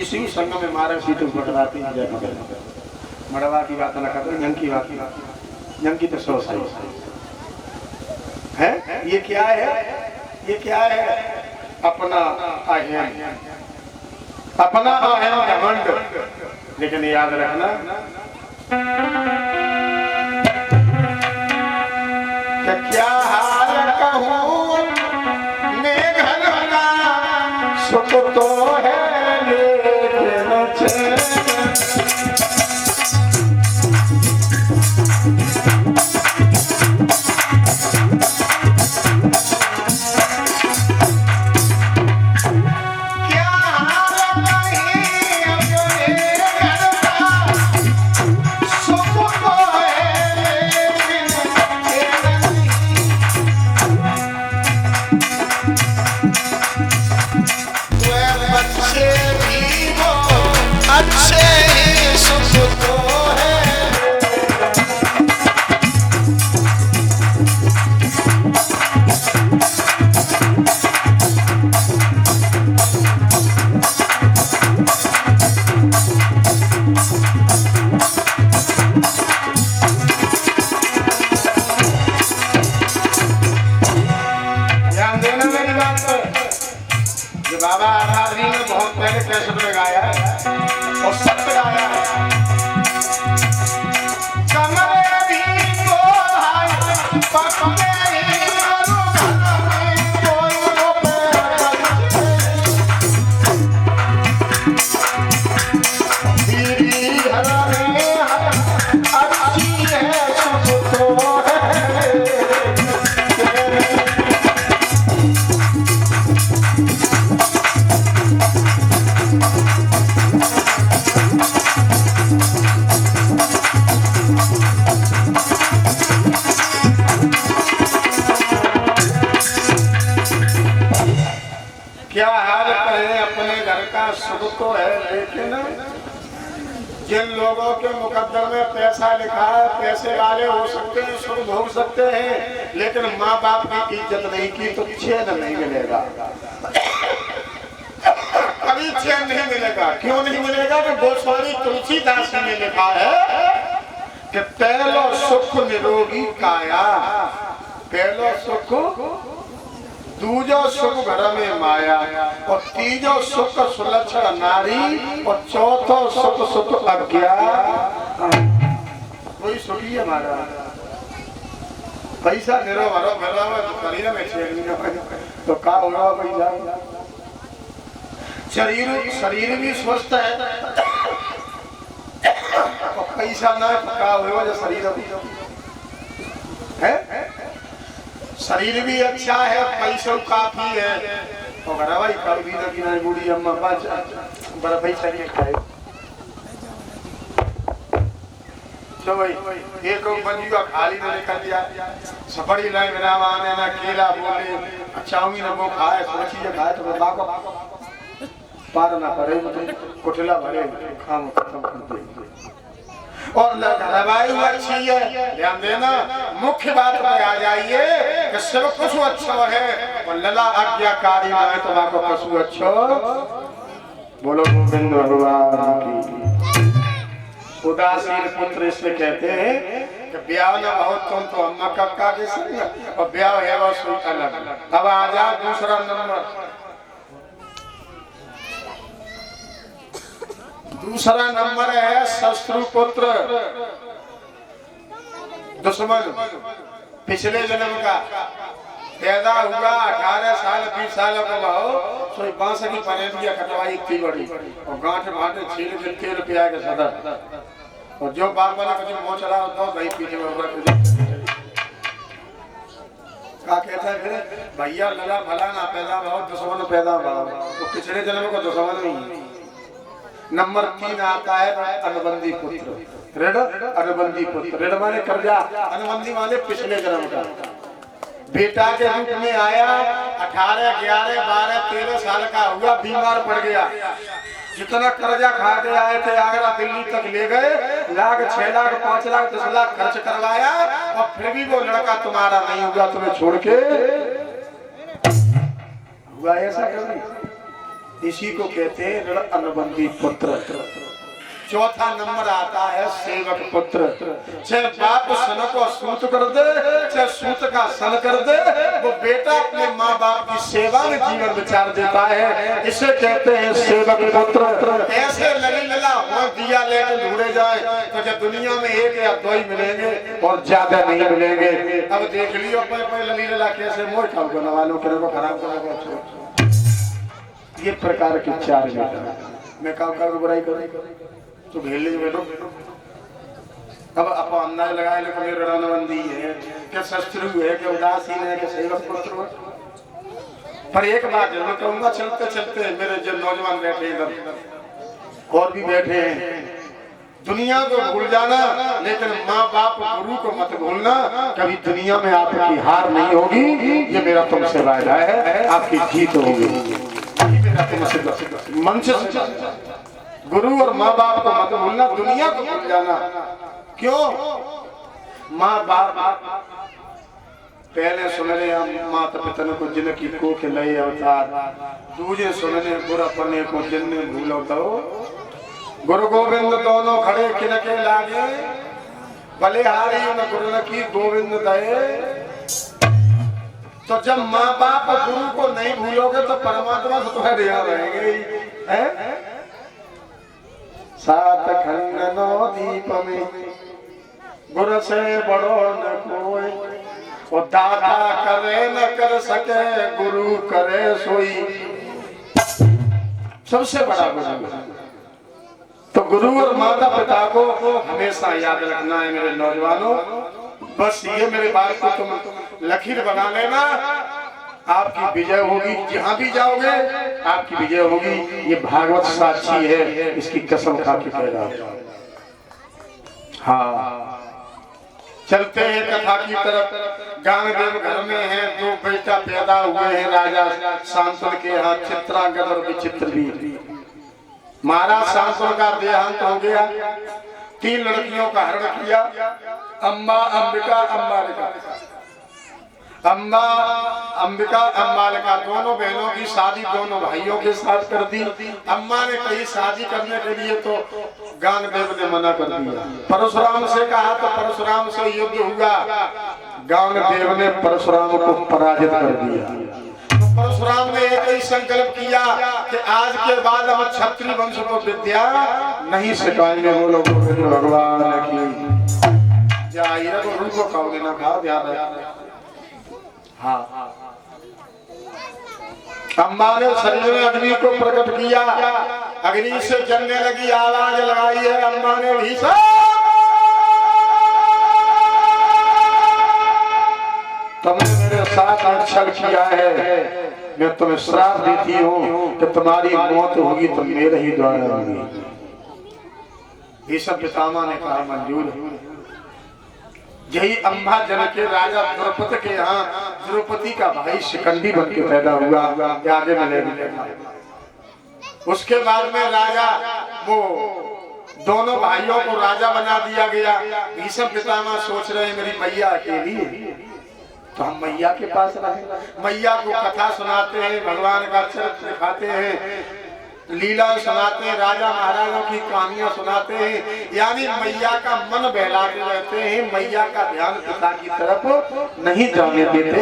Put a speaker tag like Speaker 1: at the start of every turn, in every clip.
Speaker 1: इसी संग में मारे सीट मड़वाती जय मगर मड़वा की बात न करते जंग की बात जंग की तो सो सही है। ये क्या है? ये क्या है? अपना अहम, अपना अहम घमंड। लेकिन याद रखना कि क्या हाल कहूँ मैं घर का सुख तो है बाबा आधारी ने बहुत पहले कैसेट में गाया है और सत्य गाया है। कमरे भी तो भाई पकड़े ही क्या हाल कहे अपने घर का सुख तो है, लेकिन जिन लोगों के मुकद्दर में पैसा लिखा है, पैसे वाले हो सकते हैं, सुख भोग सकते हैं, लेकिन माँ बाप की इज्जत नहीं की तो चैन नहीं मिलेगा, कभी चैन नहीं मिलेगा। क्यों नहीं मिलेगा? कि गोस्वामी तुलसीदास ने लिखा है कि पहलो सुख निरोगी काया, पहलो सुख दूजो सुख घर में माया, और तीजो सुख सुलक्षण नारी, और चौथो सुख सुख अज्ञा। कोई सुखी है हमारा पैसा निरो भरो भरा हुआ तो शरीर में छेड़ तो का होगा पैसा? शरीर भी स्वस्थ है और पैसा ना का होगा जो शरीर है। शरीर भी अच्छा है, पैसा काफी है, और घरवाई कर भी लगी ना बूढ़ी अम्मा पाँच बड़ा पैसा नहीं खाए। तो भाई एक बंदियों खाली में निकल दिया, सफड़ी लाइन में नाम आने ना केला बोले चाउमीन वो खाए, सोची खाए तो बाबा को पार ना पड़े, मतलब कुठला भरे खाम खत्म कर दे। और दवाई अच्छी है, ध्यान देना। मुख्य बात पे आ जाइए कि सब कुछ अच्छा है और लला आज्ञाकारी ना है तो आपको पशु अच्छा। बोलो गोविंद भगवान की। उदासीन पुत्र इसलिए कहते हैं कि ब्याह न हो तुम तो अम्मा कक्का के संग, और ब्याह है वो सुई अलग। अब आ जा दूसरा नंबर। दूसरा नंबर है शत्रु पुत्र, दुश्मन। पिछले जन्म का पैदा हुआ 18 साल 20 साल का भाव, सोई बांस की पनेरिया कटवाई थी बड़ी, और गांठ भाटे छील के तेल पिया के सदर, और जो बाप वाला कुछ मुंह चला होता दही पीने में होगा का कहता है फिर भैया लला भला ना पैदा भाव दुश्मन पैदा भाव, तो पिछले जन्म का दुश्मन नहीं। नंबर 3 आता है अनुबंधी पुत्र, ऋण अनुबंधी पुत्र। ऋण माने कर्जा, अनुबंधी माने पिछले जन्म का। बेटा के रूप में आया, 18 11 12 13 साल का हुआ, बीमार पड़ गया, जितना कर्जा खा के आए थे आगरा दिल्ली तक ले गए, लाख 6 लाख 5 लाख 10 लाख खर्च करवाया, और फिर भी वो लड़का तुम्हारा नहीं हुआ, तुम्हें छोड़ के हुआ। ऐसा कभी इसी को कहते हैं ऋण अनुबंधी पुत्र। चौथा नंबर आता है सेवक पुत्र। चाहे बाप सन को सूत कर दे, चाहे सूत का सन कर दे, वो बेटा अपने माँ बाप की सेवा में जीवन विचार देता है, इसे कहते हैं सेवक पुत्र। ऐसे लली लला वहाँ दिया लेकर ढूंढे जाए तो जब दुनिया में एक या दो ही मिलेंगे और ज्यादा नहीं मिलेंगे। अब देख लियो लली लला कैसे मोह खाओ करने वालों को खराब करेगा। ये प्रकार के चार बेटा मैं काम कर बुराई करूँ तो घेर लीजिए बेटो। अब आप अंदाज लगाए लेकिन मेरी रणबंदी है क्या शस्त्रु है क्या उदासीन है क्या सेवक पुत्र। पर एक बात जरूर कहूंगा, चलते चलते मेरे जो नौजवान बैठे इधर और भी बैठे हैं, दुनिया को भूल जाना लेकिन माँ बाप गुरु को मत भूलना। कभी दुनिया में आपकी हार नहीं होगी, ये मेरा तुमसे वायदा है, आपकी जीत होगी। मन से गुरु और माँ बाप को मत भूलना, दुनिया को भूल जाना। क्यों? माँ बाप पहले सुनने माता पिता को जिनकी को के लय अवतार, दूजे सुनने बुरा पने को जिनने भूलो तो। गुरु गोविंद दोनों खड़े किनके लागे, बलिहारी न गुरु न की गोविंद दये। तो जब माँ बाप गुरु को नहीं भूलोगे तो परमात्मा तो तुम्हारे यहाँ रहेंगे ही। सात खंड नौ दीप में गुरु से बड़ो न कोई, वो दाता करे न कर सके गुरु करे सोई। सबसे बड़ा गुरु। तो गुरु और माता पिता को हमेशा याद रखना है मेरे नौजवानों। बस ये मेरे बात को तुम लकीर बना लेना, आपकी विजय होगी। जहां भी जाओगे आपकी विजय होगी। ये भागवत साक्षी है, इसकी कसम खा के कह रहा हूं। हाँ, चलते हैं कथा की तरफ। गांगदेव घर में हैं, दो बेटा पैदा हुए हैं राजा शांतनु के यहाँ, चित्रांगद और विचित्र भी। महाराज शांतनु का देहांत हो गया, 3 लड़कियों का हरण किया, अम्बा अंबिका अम्बालिका। अम्बा अंबिका अम्बालिका दोनों बहनों की शादी दोनों भाइयों के साथ कर दी। अम्मा ने कही शादी करने के लिए तो गांगदेव ने मना कर दिया। परशुराम से कहा तो परशुराम से युद्ध हुआ, गांगदेव ने परशुराम को पराजित कर दिया। तो परशुराम ने एक ही संकल्प किया कि आज के बाद हम क्षत्रिय वंश को विद्या नहीं सिखाएंगे। बोलो गोविंद भगवान की जय। गुरु को कहोगे ना खाओ, ध्यान रखना। हाँ, अम्मा ने शरीर में अग्नि को प्रकट किया, अग्नि से जलने लगी, आवाज लगाई है अम्मा ने भी। तुमने मेरे साथ अक्षर किया है, मैं तुम्हें श्राप देती हूँ कि तुम्हारी मौत होगी तो मेरे ही द्वारा होगी। भीष्म पितामह ने कहा मंजूर है। यही अम्बा जन के राजा द्रौपदी के यहाँ द्रौपदी का भाई शिखंडी बन के पैदा हुआ। आगे मिलेगा। उसके बाद में राजा वो दोनों भाइयों को राजा बना दिया गया। भीष्म पितामह सोच रहे मेरी मैया अकेली है तो हम मैया के पास रहे। मैया को कथा सुनाते हैं, भगवान का चरित्र दिखाते हैं, लीला सुनाते हैं, राजा महाराजों की कहानियां सुनाते हैं, यानी मैया का मन बहलाते रहते हैं, मैया का ध्यान पिता की तरफ नहीं जाने देते।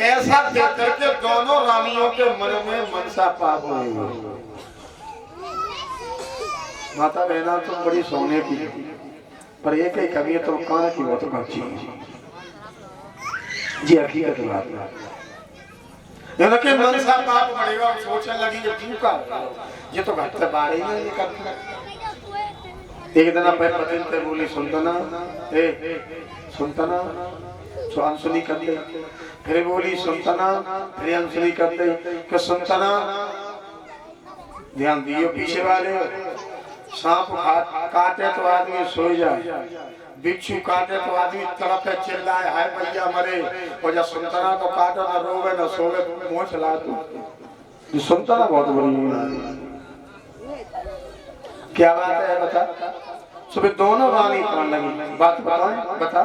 Speaker 1: ऐसा देख करके दोनों रानियों के मन में मनसा पाप हो गई। माता बहना तुम बड़ी सोने की, पर एक ही कभी तो कान की बात अच्छी जी, हकीकत बात है। मनसा पाप बढ़ेगा, सोचने लगी ये भूखा, ये तो घर से बाहर ही नहीं निकलता। एक दिन अपने पति से बोली सुनता ना, सुनता ना, तो अनसुनी कर दे। फिर बोली सुनता ना, फिर अनसुनी कर दे कि सुनता ना। ध्यान दियो पीछे वाले, सांप काटे तो आदमी सो जाए, बिच्छू काटे तो आदमी तड़पे चिल्लाए हाय भैया मरे, और जब सुनता ना तो काटो ना रोवे ना सोवे मुँह चला तू। सुनता ना बहुत बड़ी क्या बात है बता। सुबह दोनों रानी प्राण लगी, बात बताएं बता।